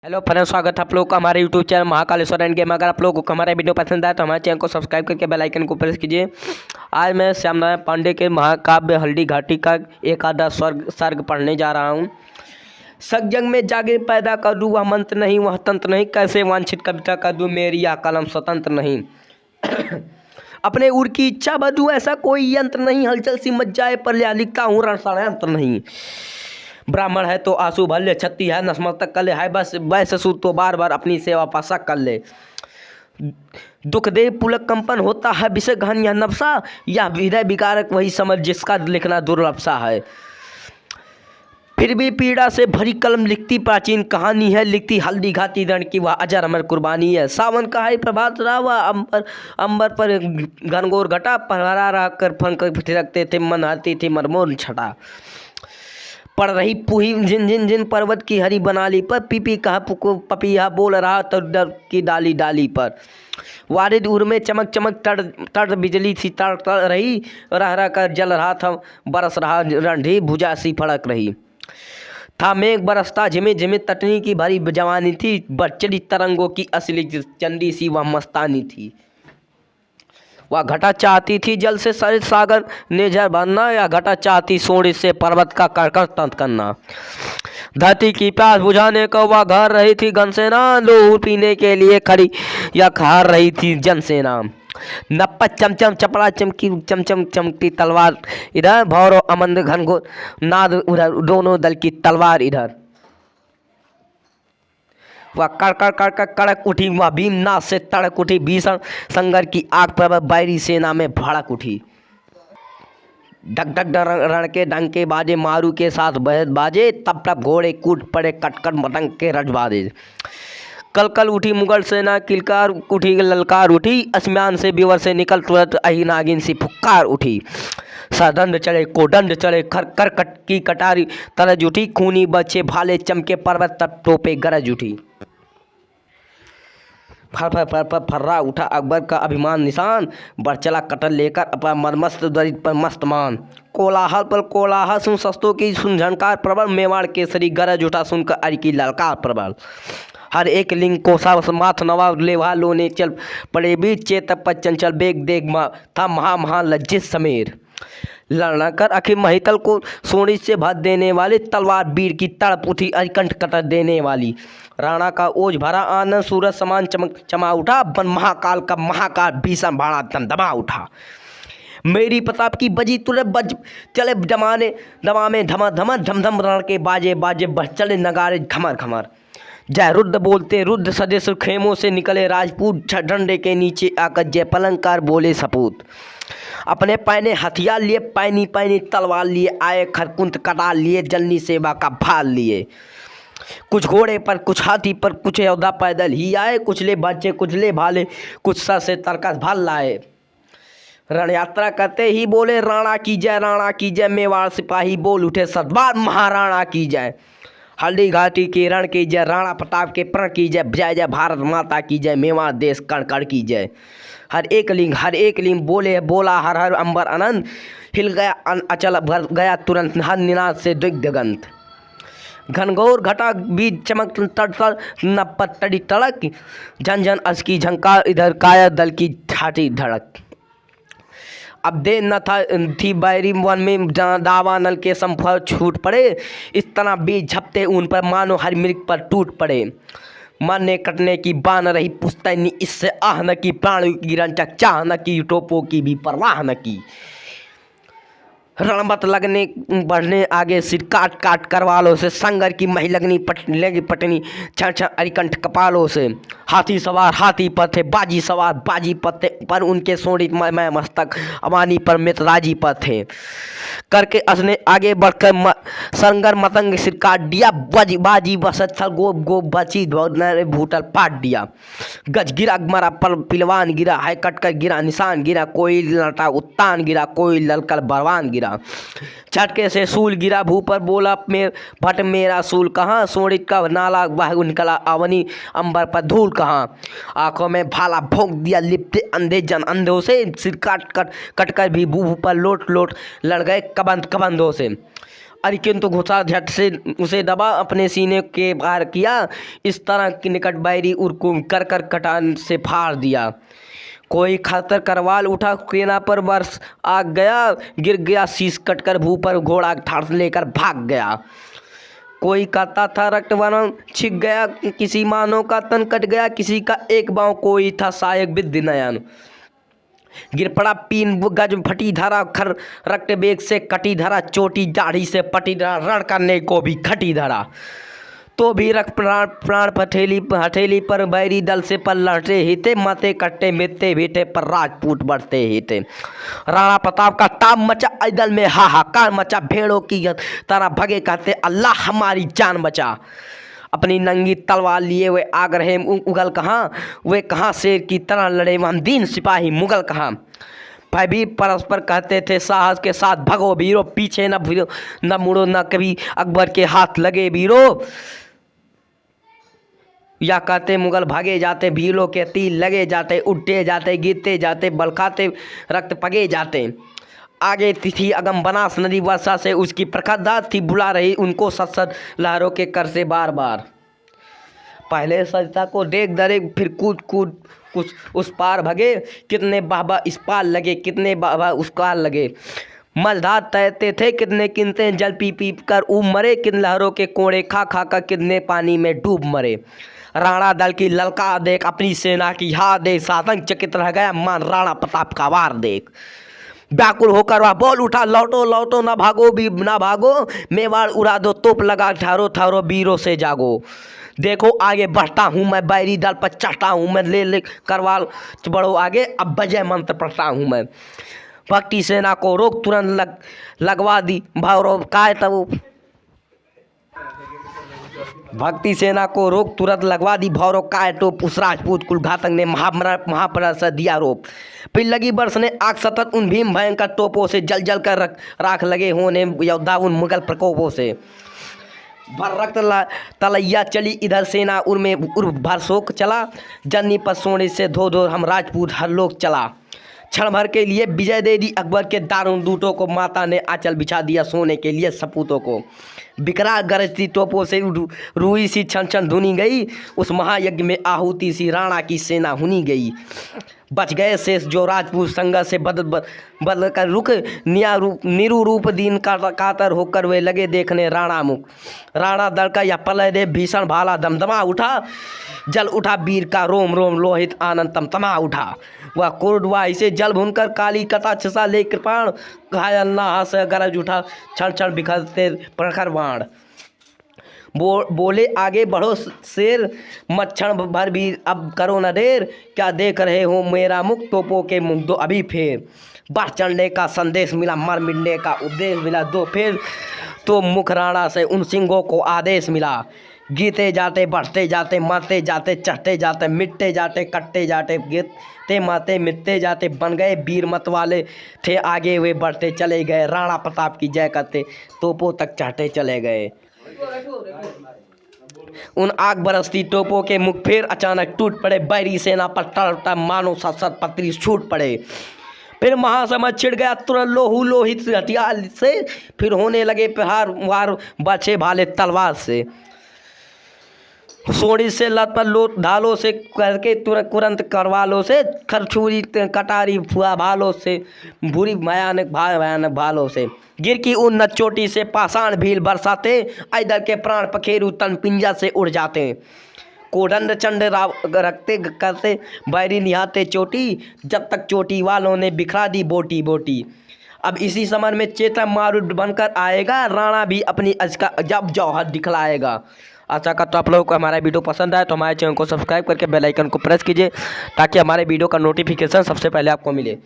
Hello friends, स्वागत है आप लोग का हमारे YouTube channel Mahakaleshwar end game. अगर आप लोगों को हमारा वीडियो पसंद आए तो हमारे चैनल को सब्सक्राइब करके बेल आइकन को प्रेस कीजिए। आज मैं श्यामनारायण पांडे के महाकाव्य हल्दी घाटी का एकादश सर्ग पढ़ने जा रहा हूँ। सगजग में जागे पैदा कर दूँ, वह मंत्र नहीं वह तंत्र नहीं, कैसे वांछित कविता कर दूँ, मेरी यह कलम स्वतंत्र नहीं। अपने उड़ की इच्छा बदूँ, ऐसा कोई यंत्र नहीं, हलचल सी मच जाए पर लिखता हूँ रण षड्यंत्र नहीं। ब्राह्मण है तो आंसू भर ले, छत्ती है नस्मतक कर ले, है बस वैसे सू तो बार बार अपनी सेवा पासा कर ले। दुख दे पुलक कंपन होता है विषय गहन यह नफसा, यह हृदय विकारक वही समझ जिसका लिखना दुर्लभ सा है। फिर भी पीड़ा से भरी कलम लिखती प्राचीन कहानी है, लिखती हल्दी घाटी रण की वह अजर अमर कुर्बानी है। सावन का है प्रभात रावा, अंबर पर घनघोर घटा, पहरा रहा कर फन रखते थे मन हरती थी मरमोर छटा। पड़ रही पूही जिन जिन जिन पर्वत की हरी बनाली पर, पीपी कहा पपिया बोल रहा तर की डाली डाली पर। वारिद उर में चमक चमक तड़ बिजली सी तड़ रही, रह रह कर जल रहा था बरस रहा रंधी भुजा सी फड़क रही। था मेघ बरसता झिमे झिमे, तटनी की भरी जवानी थी, बचड़ी तरंगों की असली चंडी सी वह मस्तानी थी। वह घटा चाहती थी जल से सरित सागर नेजर भरना, या घटा चाहती सोने से पर्वत का करकर तंत करना। धरती की प्यास बुझाने को वह घर रही थी घनसेना, लोहू पीने के लिए खड़ी या खार रही थी जनसेना। नप्पा चमचम चपड़ा चमकी चमचम चमकती तलवार इधर, भौरो अमंद घनघोर नाद उधर, दोनों दल की तलवार इधर। वह कड़कड़ कड़क उठी, वह भीमनाथ से तड़क उठी, भीषण संगर की आग पर बैरी सेना में भड़क उठी। ढक ढक रण के डंके बाजे, मारू के साथ बहद बाजे, तब तब घोड़े कूद पड़े कटकट मटंग के रज बाजे। कल कल उठी मुगल सेना, किलकार उठी ललकार उठी, आसमान से विवर से निकल तुरंत अही नागिन सी फुक्कार उठी। सदंड चढ़े कोदंड चढ़े, खर करकट की कटारी तरज उठी, खूनी बच्चे भाले चमके पर्वत तब टोपे गरज उठी। फर फर फर फर फर्रा उठा अकबर का अभिमान निशान, बढ़ चला कटल लेकर अपना मदमस्त दरिद्र पर मस्तमान। कोलाहल पर कोलाहल सुन शस्त्रों की सुन झनकार प्रबल, मेवाड़ केसरी गरज उठा सुनकर अरि की ललकार प्रबल। हर एक लिंग को सावस माथ नवा, लेवा लोने चल पड़े बीच, चेत पर चंचल बेग देग था महा लज्जित समीर। लड़ना कर अखिल महितल को सोनी से भर देने वाली, तलवार वीर की तड़प उठी अरिकंठ कटर देने वाली। राणा का ओज भरा आनंद सूरज समान चमा उठा, बन महाकाल का महाकाल भीषण भाड़ा दमदमा उठा। मेरी प्रताप की बजी तुरंत बज चले जमाने दमा में धमा धमा, धम धम रण के बाजे बाजे बज चले नगारे घमर घमर। जय रुद्र बोलते रुद्र सदस्य खेमों से निकले राजपूत, डंडे के नीचे आकर जय पलंकार बोले सपूत। अपने पैने हथियार लिए पैनी पैनी तलवार लिए, आए खरकुंत कटार लिए, जलनी सेवा का भार लिए। कुछ घोड़े पर कुछ हाथी पर कुछ योद्धा पैदल ही आए, कुछ ले बच्चे कुछ ले भाले, कुछ सर से तरकस भाल लाए। रण यात्रा करते ही बोले राणा की जय राणा की जय, मेवाड़ सिपाही बोल उठे सतबार महाराणा की जय। हल्दी घाटी के रण की जय, राणा प्रताप के प्रण की जय, जय जय भारत माता की जय, मेवाड़ देश कण कण की जय। हर एक लिंग बोले बोला हर हर अंबर अनंत, हिल गया अचल भर गया तुरंत हर निनाद से दिग्गंत। घनघोर घटा बीज चमक तड़ नपत तड़ी तड़क, झन झन असकी झंकार इधर काया दल की छाती धड़क। अब देर न थी बैरी वन में दावा नल के संफल छूट पड़े, इस तरह बीज झपते उन पर मानो हर मृग पर टूट पड़े। मरने कटने की बान रही पुस्तैनी, इससे आह न की प्राण की रंचक चाह न की, टोपों की भी परवाह न की। रणमत लगने बढ़ने आगे सिर काट काट करवालों से, संगर की मही लगनी लगी पटनी छण छण अरिकंठ कपालों से। हाथी सवार हाथी पर थे, बाजी सवार बाजी पर थे, पर उनके सोनित मैं मस्तक अमानी पर मितराजी पर थे। करके असने आगे बढ़कर संगर मतंग सिर काट दिया, बाजी बसत थल गोप गोप बची भूटल पाट दिया। गज गिरा मरा पर पिलवान गिरा, है कटकर गिरा निशान गिरा, कोई लटा उत्तान गिरा, कोई ललकर बरवान गिरा। झटके से सूल गिरा भू पर, बोला भट मेरा सूल कहाँ, सोनित का नाला बह निकला अवनी अंबर पर धूल कहाँ। आंखों में भाला भोंक दिया लिपटे अंधे जन अंधों से, सिर कट कर भी भू पर लोट लोट लड़ गए कबंदों से। अरे किंतु घुसा झट से उसे दबा अपने सीने के बाहर किया। इस तरह कि निकट बैरी उर्कुम कर कर कटान से फाड़ दिया। कोई खातर करवाल उठा केना पर बरस आग गया, गिर गया शीश कटकर भू पर, घोड़ा ठाड़ लेकर भाग गया। कोई कहता था रक्त वर्णन छिप गया, किसी मानव का तन कट गया, किसी का एक बाँव, कोई था सायक विद्य नयन। गिर पड़ा 3 गज फटी धरा, खर रक्त बेग से कटी धरा, चोटी दाढ़ी से पटी धरा, रण करने को भी खटी धरा। तो भी रख प्राण प्राण हथेली पर बैरी दल से पर लड़ते हिते, माते कट्टे मिटते भीटे पर राजपूत बढ़ते हिते। राणा प्रताप का ताप मचा, दल में हाहाकार मचा, भेड़ों की तरह भगे कहते अल्लाह हमारी जान बचा। अपनी नंगी तलवार लिए वे आग रहे उगल कहाँ, वे कहाँ शेर की तरह लड़े हम दीन सिपाही मुगल कहाँ। भयभीत परस्पर कहते थे साहस के साथ भगो वीरो, पीछे न मुड़ो न कभी अकबर के हाथ लगे वीरो। या कहते मुगल भागे जाते, भीलों के तीर लगे जाते, उठते जाते, गिरते जाते, बल खाते रक्त पगे जाते। आगे थी अगम बनास नदी, वर्षा से उसकी प्रखर दाद थी, बुला रही उनको सत्सद लहरों के कर से बार बार। पहले सजता को देख डरे, फिर कूद कूद कुछ उस पार भगे, कितने बाबा इस पार लगे, कितने बाबा उस पार लगे। मझधार तैरते थे कितने किनते, जल पी पी कर ऊब मरे, किन लहरों के कोड़े खा खा कर कितने पानी में डूब मरे। राणा दल की ललकार देख, अपनी सेना की हार देख, सातंग चकित रह गया मान राणा प्रताप का वार देख। व्याकुल होकर वह बोल उठा लौटो लौटो ना भागो भी ना भागो, मेवाड़ उड़ा दो तोप लगा ठारो ठारो वीरों से जागो। देखो आगे बढ़ता हूँ मैं, बैरी दल पर चढ़ता हूँ मैं, ले करवाल बढ़ो आगे, अब विजय मंत्र पढ़ता हूँ मैं। भक्ति सेना को रोक तुरंत लगवा दी भौरव काय तब, भक्ति सेना को रोक तुरंत लगवा दी भौरव काय टोप, उस राजपूत कुल घातक ने महापरास दिया रोप। फिर लगी बरसने आग सतत उन भीम भयंकर तोपों से, जल जल कर राख लगे होने योद्धा उन मुगल प्रकोपों से। भर रक्त तलैया चली इधर सेना उर्मे भर शोक चला, जननी पर सोने से धो धो हम राजपूत हर लोग चला। क्षण भर के लिए विजय दे दी अकबर के दारुण दूतों को, माता ने आंचल बिछा दिया सोने के लिए सपूतों को। बिकरा गरजती तोपों से रूई सी छन छन धुनी गई, उस महायज्ञ में आहुति सी राणा की सेना हुनी गई। बच गए शेष जो राजपूत संघर्ष से बदल कर रुख, निरूप दीन कातर होकर वे लगे देखने राणा मुख। राणा दल का यह प्रलय देव भीषण भाला दमदमा उठा, जल उठा वीर का रोम रोम लोहित आनंद तमतमा उठा। वह कुर्डवाही से जल भुनकर काली कथा छसा ले कृपाण, घायल नास गरज उठा क्षण क्षण बिखरते प्रखर बाण। बोले आगे बढ़ो शेर, मच्छर भर भी अब करो न देर, क्या देख रहे हो मेरा मुख, तोपों के मुख दो अभी फेर। बढ़ चढ़ने का संदेश मिला, मर मिटने का उपदेश मिला, दो फेर तो मुख राणा से उन सिंहों को आदेश मिला। गिरते जाते बढ़ते जाते मरते जाते चढ़ते जाते, मिटते जाते कटते जाते, गिरते माते मिटते जाते, बन गए वीर मत वाले थे आगे वे बढ़ते चले गए। राणा प्रताप की जय करते तोपों तक चढ़ते चले गए। उन आग बरसती तोपों के मुख फिर अचानक टूट पड़े, बैरी सेना पर टरता मानो सत पत्री छूट पड़े। फिर महासमर छिड़ गया तुरंत लोहू लोहित हथियार से, फिर होने लगे प्रहार वार बचे भाले तलवार से। सोड़ी से लत पर लोट ढालों से करके तुरंत करवालों से, खरछुरी कटारी फुआ भालों से, बुरी भयानक भालों से। गिर की उन न चोटी से पाषाण भील बरसाते, इधर के प्राण पखेरु तन पिंजा से उड़ जाते। कोदंड चंड रखते करते बैरी निहाते चोटी, जब तक चोटी वालों ने बिखरा दी बोटी बोटी। अब इसी समर में चेता मारुद बनकर आएगा, राणा भी अपनी अजका जब जौहर दिखलाएगा। आशा करता हूँ आप लोगों को हमारा वीडियो पसंद आए तो हमारे चैनल को सब्सक्राइब करके बेल आइकन को प्रेस कीजिए, ताकि हमारे वीडियो का नोटिफिकेशन सबसे पहले आपको मिले।